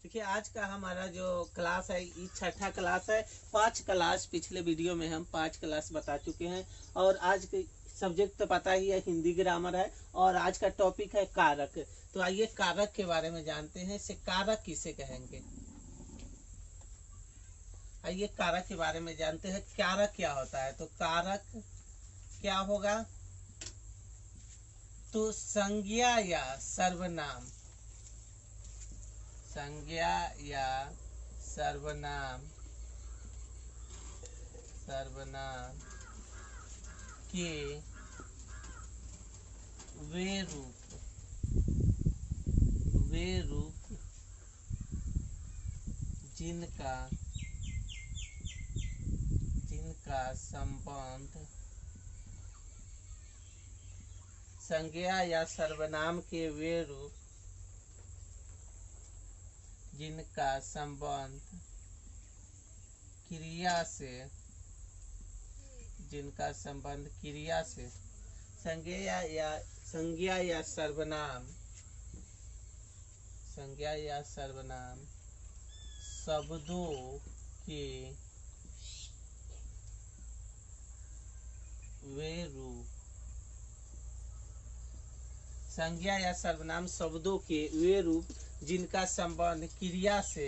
देखिए आज का हमारा जो क्लास है ये छठा क्लास है। 5 क्लास पिछले वीडियो में हम 5 क्लास बता चुके हैं और आज के सब्जेक्ट तो पता ही है, हिंदी ग्रामर है और आज का टॉपिक है कारक। तो आइए कारक के बारे में जानते हैं। से कारक किसे कहेंगे, आइए कारक के बारे में जानते हैं। कारक क्या होता है? तो कारक क्या होगा? तो संज्ञा या सर्वनाम, संज्ञा या सर्वनाम, सर्वनाम के वे रूप जिनका संबंध, संज्ञा या सर्वनाम के वे रूप जिनका संबंध क्रिया से, जिनका संबंध क्रिया से, संज्ञा या सर्वनाम, संज्ञा या सर्वनाम शब्दों के वे रूप, संज्ञा या सर्वनाम शब्दों के वे रूप जिनका संबंध क्रिया से,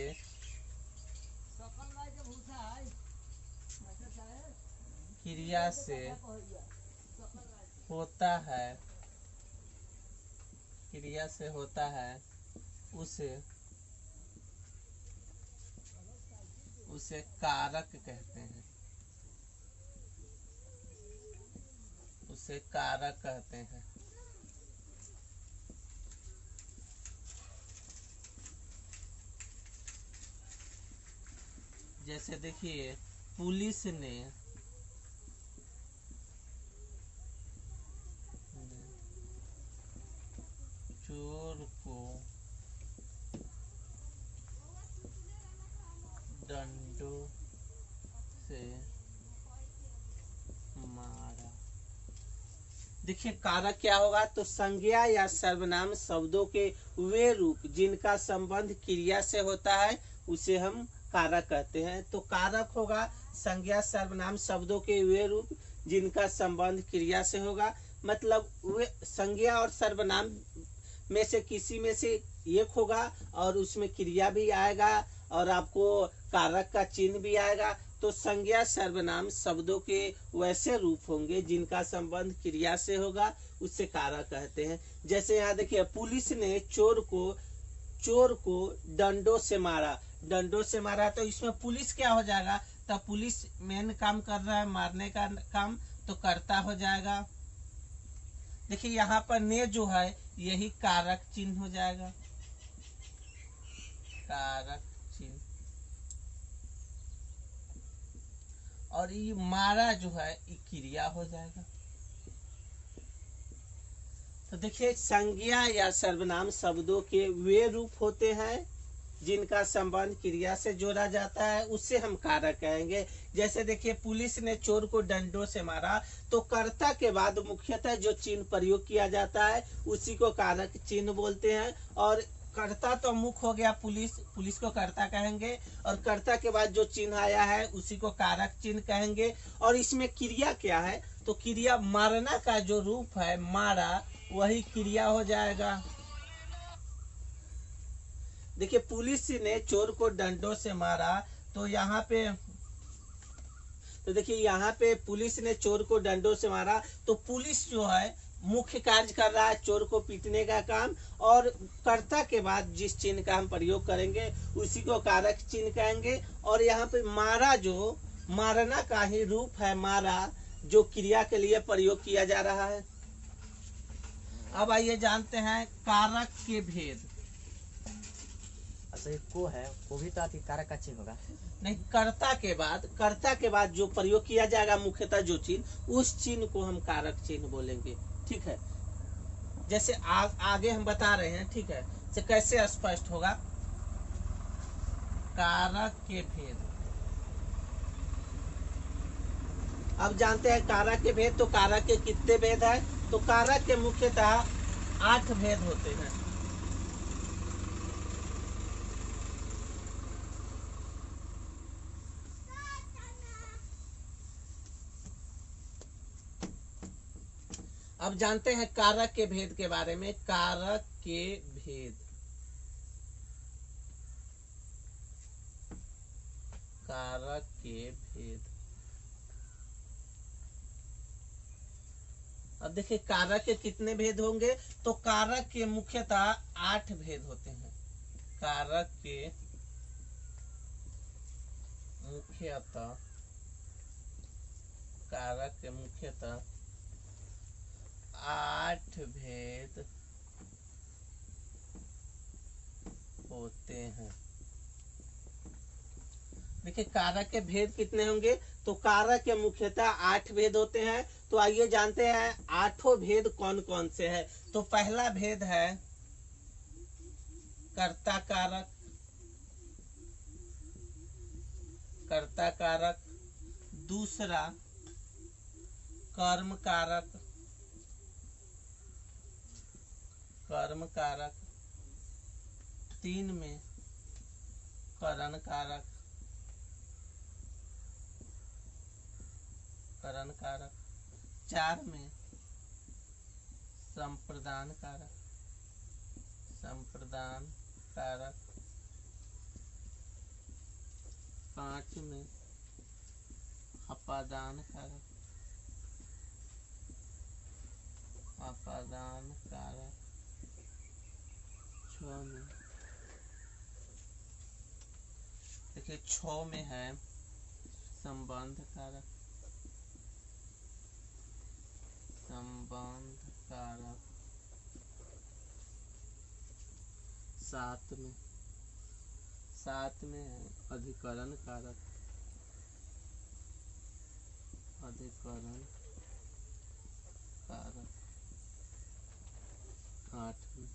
क्रिया से होता है, क्रिया से होता है, उसे कारक कहते हैं, उसे कारक कहते हैं। जैसे देखिए पुलिस ने चोर को डंडों से मारा। देखिए कारक क्या होगा? तो संज्ञा या सर्वनाम शब्दों के वे रूप जिनका संबंध क्रिया से होता है उसे हम कारक कहते हैं। तो कारक होगा संज्ञा सर्वनाम शब्दों के वे रूप जिनका संबंध क्रिया से होगा। मतलब वे संज्ञा और सर्वनाम में से किसी में से एक होगा और उसमें क्रिया भी आएगा और आपको कारक का चिन्ह भी आएगा। तो संज्ञा सर्वनाम शब्दों के वैसे रूप होंगे जिनका संबंध क्रिया से होगा, उससे कारक कहते हैं। जैसे यहाँ देखिए पुलिस ने चोर को डंडों से मारा, डंडों से मारा तो इसमें पुलिस क्या हो जाएगा? तब पुलिस मेन काम कर रहा है, मारने का काम, तो करता हो जाएगा। देखिए यहाँ पर ने जो है यही कारक चिन्ह हो जाएगा, कारक चिन्ह। और ये मारा जो है ये क्रिया हो जाएगा। तो देखिए संज्ञा या सर्वनाम शब्दों के वे रूप होते हैं जिनका संबंध क्रिया से जोड़ा जाता है, उससे हम कारक कहेंगे। जैसे देखिए पुलिस ने चोर को डंडों से मारा, तो कर्ता के बाद मुख्यतः जो चिन्ह प्रयोग किया जाता है उसी को कारक चिन्ह बोलते हैं। और कर्ता तो मुख्य हो गया, पुलिस को कर्ता कहेंगे और कर्ता के बाद जो चिन्ह आया है उसी को कारक चिन्ह कहेंगे। और इसमें क्रिया क्या है? तो क्रिया मारना का जो रूप है मारा, वही क्रिया हो जाएगा। देखिए पुलिस ने चोर को डंडों से मारा, तो यहाँ पे देखिए यहाँ पे पुलिस ने चोर को डंडों से मारा, तो पुलिस जो है मुख्य कार्य कर रहा है चोर को पीटने का काम, और कर्ता के बाद जिस चिन्ह का हम प्रयोग करेंगे उसी को कारक चिन्ह कहेंगे। और यहाँ पे मारा जो मारना का ही रूप है, मारा जो क्रिया के लिए प्रयोग किया जा रहा है। अब आइए जानते हैं कारक के भेद। अच्छा को है, को भी तो कारक का चिन्ह होगा। नहीं, कर्ता के बाद जो प्रयोग किया जाएगा मुख्यतः जो चिन्ह, उस चिन्ह को हम कारक चिन्ह बोलेंगे। ठीक है, जैसे आगे हम बता रहे हैं। ठीक है, से कैसे स्पष्ट होगा? कारक के भेद। अब जानते हैं कारक के भेद। तो कारक के कितने भेद है? तो कारक के मुख्यतः 8 भेद होते हैं। अब जानते हैं कारक के भेद के बारे में। कारक के भेद, कारक के भेद। अब देखिए कारक के कितने भेद होंगे, तो कारक के मुख्यतः 8 भेद होते हैं। कारक के मुख्यतः, कारक के मुख्यतः 8 भेद होते हैं। देखिए कारक के भेद कितने होंगे, तो कारक के मुख्यतः 8 भेद होते हैं। तो आइए जानते हैं 8 भेद कौन कौन से हैं। तो पहला भेद है कर्ता कारक, कर्ता कारक। दूसरा कर्म कारक, कर्म कारक। 3 में करण कारक, करण कारक। 4 में संप्रदान कारक, संप्रदान कारक। 5 में अपादान कारक, अपादान कारक। 6 में देखिए 6 में है संबंध कारक, संबंध कारक। 7 में, 7 में है अधिकरण कारक, अधिकरण कारक। 8 में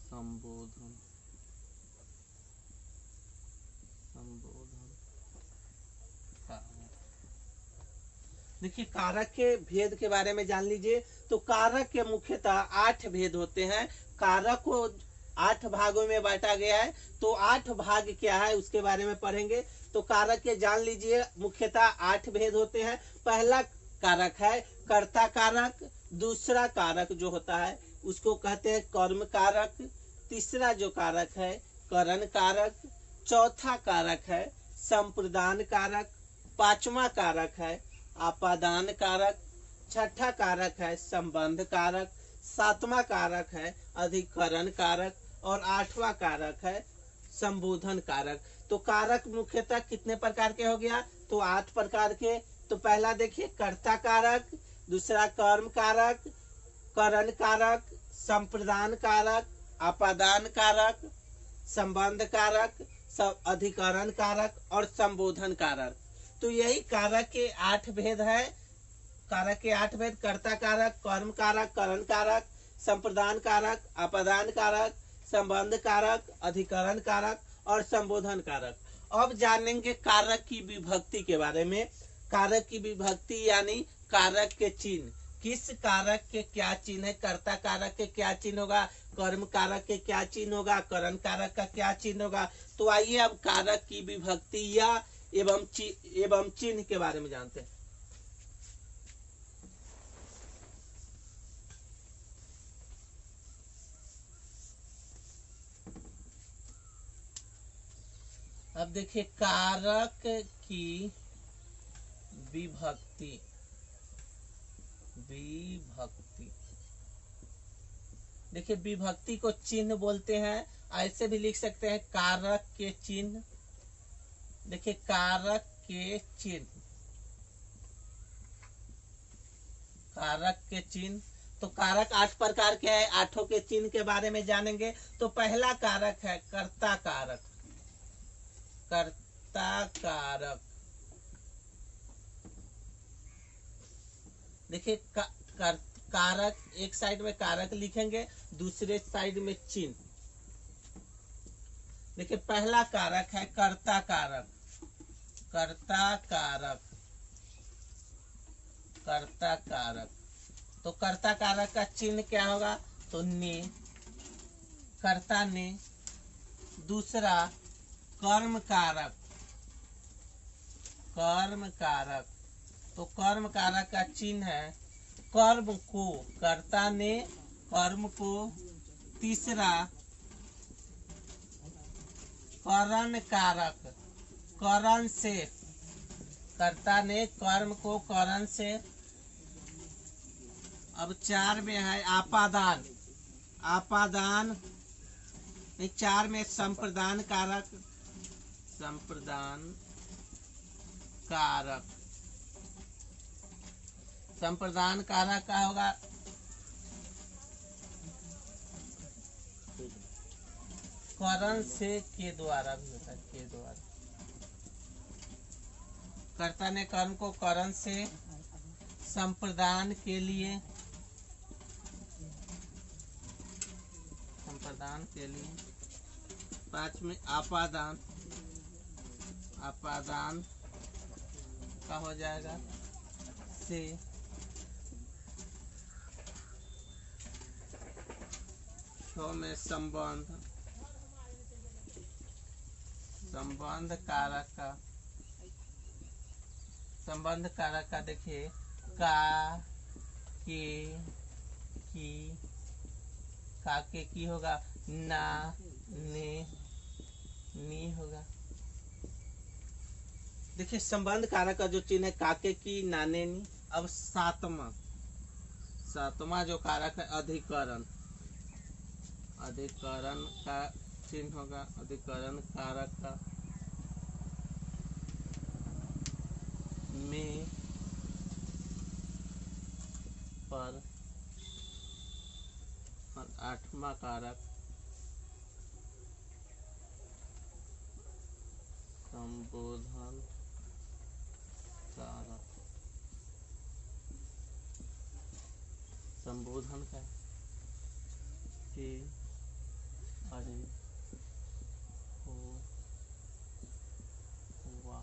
संबोधन, संबोधन कारक। देखिए कारक के भेद के बारे में जान लीजिए। तो कारक के मुख्यतः 8 भेद होते हैं। कारक को 8 भागों में बांटा गया है। तो 8 भाग क्या है उसके बारे में पढ़ेंगे। तो कारक के जान लीजिए मुख्यतः 8 भेद होते हैं। पहला कारक है कर्ता कारक। दूसरा कारक जो होता है उसको कहते हैं कर्म कारक। तीसरा जो कारक है करण कारक। चौथा कारक है संप्रदान कारक। 5वां कारक है आपादान कारक। 6ठा कारक है संबंध कारक। 7वां कारक है अधिकरण कारक। और 8वां कारक है संबोधन कारक। तो कारक मुख्यतः कितने प्रकार के हो गया, तो 8 प्रकार के। तो पहला देखिए कर्ता कारक, दूसरा कर्म कारक, करण कारक, संप्रदान कारक, आपादान कारक, संबंध कारक, अधिकरण कारक और संबोधन कारक। तो यही कारक के 8 भेद है। कारक के 8 भेद कर्ता कारक, कर्म कारक, करण कारक, संप्रदान कारक, आपादान कारक, संबंध कारक, अधिकरण कारक और संबोधन कारक। अब जानेंगे कारक की विभक्ति के बारे में। कारक की विभक्ति यानी कारक के चिन्ह। किस कारक के क्या चिन्ह है, कर्ता कारक के क्या चिन्ह होगा, कर्म कारक के क्या चिन्ह होगा, करण कारक का क्या चिन्ह होगा। तो आइए अब कारक की विभक्ति या एवं चिन्ह के बारे में जानते हैं। अब देखिए कारक की विभक्ति, विभक्ति। देखिए विभक्ति को चिन्ह बोलते हैं। ऐसे भी लिख सकते हैं कारक के चिन्ह। देखिए कारक के चिन्ह, कारक के चिन्ह। तो कारक 8 प्रकार के हैं। 8 के चिन्ह के बारे में जानेंगे। तो पहला कारक है कर्ता कारक, कर्ता कारक। देखिए कारक एक साइड में कारक लिखेंगे, दूसरे साइड में चिन्ह। देखिए पहला कारक है कर्ता कारक, कर्ता कारक, कर्ता कारक। तो कर्ता कारक का चिन्ह क्या होगा, तो ने, कर्ता ने। दूसरा कर्म कारक, कर्म कारक। तो कर्म कारक का चिन्ह है कर्म को, कर्ता ने कर्म को, तीसरा करण कारक, करण से, कर्ता ने कर्म को करण से। अब 4 में है आपादान, आपादान 4 में संप्रदान कारक, संप्रदान कारक, संप्रदान कारक का होगा करण से के द्वारा भी होता है, के द्वारा। कर्ता ने कर्म को करण से, संप्रदान के लिए, संप्रदान के लिए। 5 में आपादान, आपादान का हो जाएगा से। 6 में संबंध, संबंध कारक का, संबंध कारक का देखिए का, के, की, का के की होगा ना, ने, नी होगा। देखिए संबंध कारक का जो चिन्ह है काके की, नाने, नी। अब 7वां, 7वां जो कारक है अधिकरण, अधिकरण का चिन्ह होगा अधिकरण कारक का में पर। और 8वां कारक संबोधन कारक, संबोधन का के, अरे, हो, हुआ।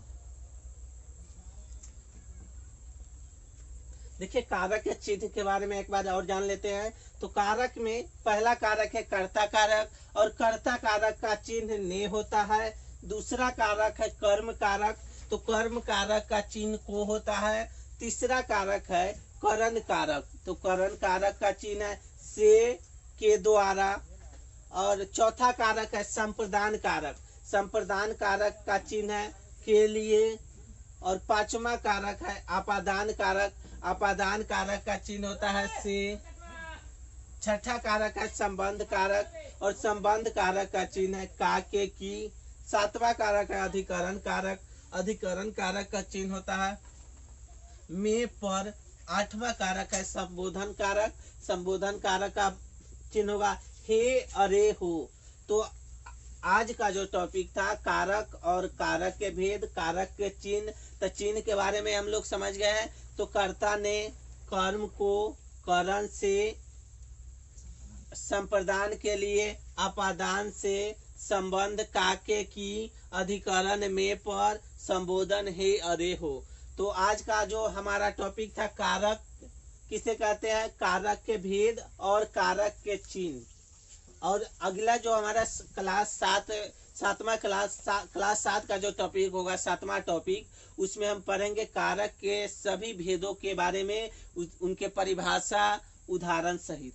देखिए कारक के चिन्ह के बारे में एक बार और जान लेते हैं। तो कारक में पहला कारक है कर्ता कारक, और कर्ता कारक का चिन्ह ने होता है। दूसरा कारक है कर्म कारक, तो कर्म कारक का चिन्ह को होता है। तीसरा कारक है करण कारक, तो करण कारक का चिन्ह है से, के द्वारा। और चौथा कारक है संप्रदान कारक, संप्रदान कारक का चिन्ह है के लिए। और 5वां कारक है आपादान कारक, आपादान कारक का चिन्ह होता है से। 6ठा कारक है संबंध कारक, और संबंध कारक का चिन्ह है का, के, की। 7वां कारक है अधिकरण कारक, अधिकरण कारक का चिन्ह होता है में, पर। 8वां कारक है संबोधन कारक, संबोधन कारक का चिन्ह होगा हे, अरे, हो। तो आज का जो टॉपिक था कारक और कारक के भेद, कारक के चिन्ह, तो चिन्ह के बारे में हम लोग समझ गए हैं। तो कर्ता ने कर्म को करण से, संप्रदान के लिए अपादान से, संबंध काके की, अधिकरण में, पर, संबोधन हे, अरे, हो। तो आज का जो हमारा टॉपिक था कारक किसे कहते हैं, कारक के भेद और कारक के चिन्ह। और अगला जो हमारा क्लास 7 का जो टॉपिक होगा, 7वां टॉपिक, उसमें हम पढ़ेंगे कारक के सभी भेदों के बारे में, उनके परिभाषा उदाहरण सहित।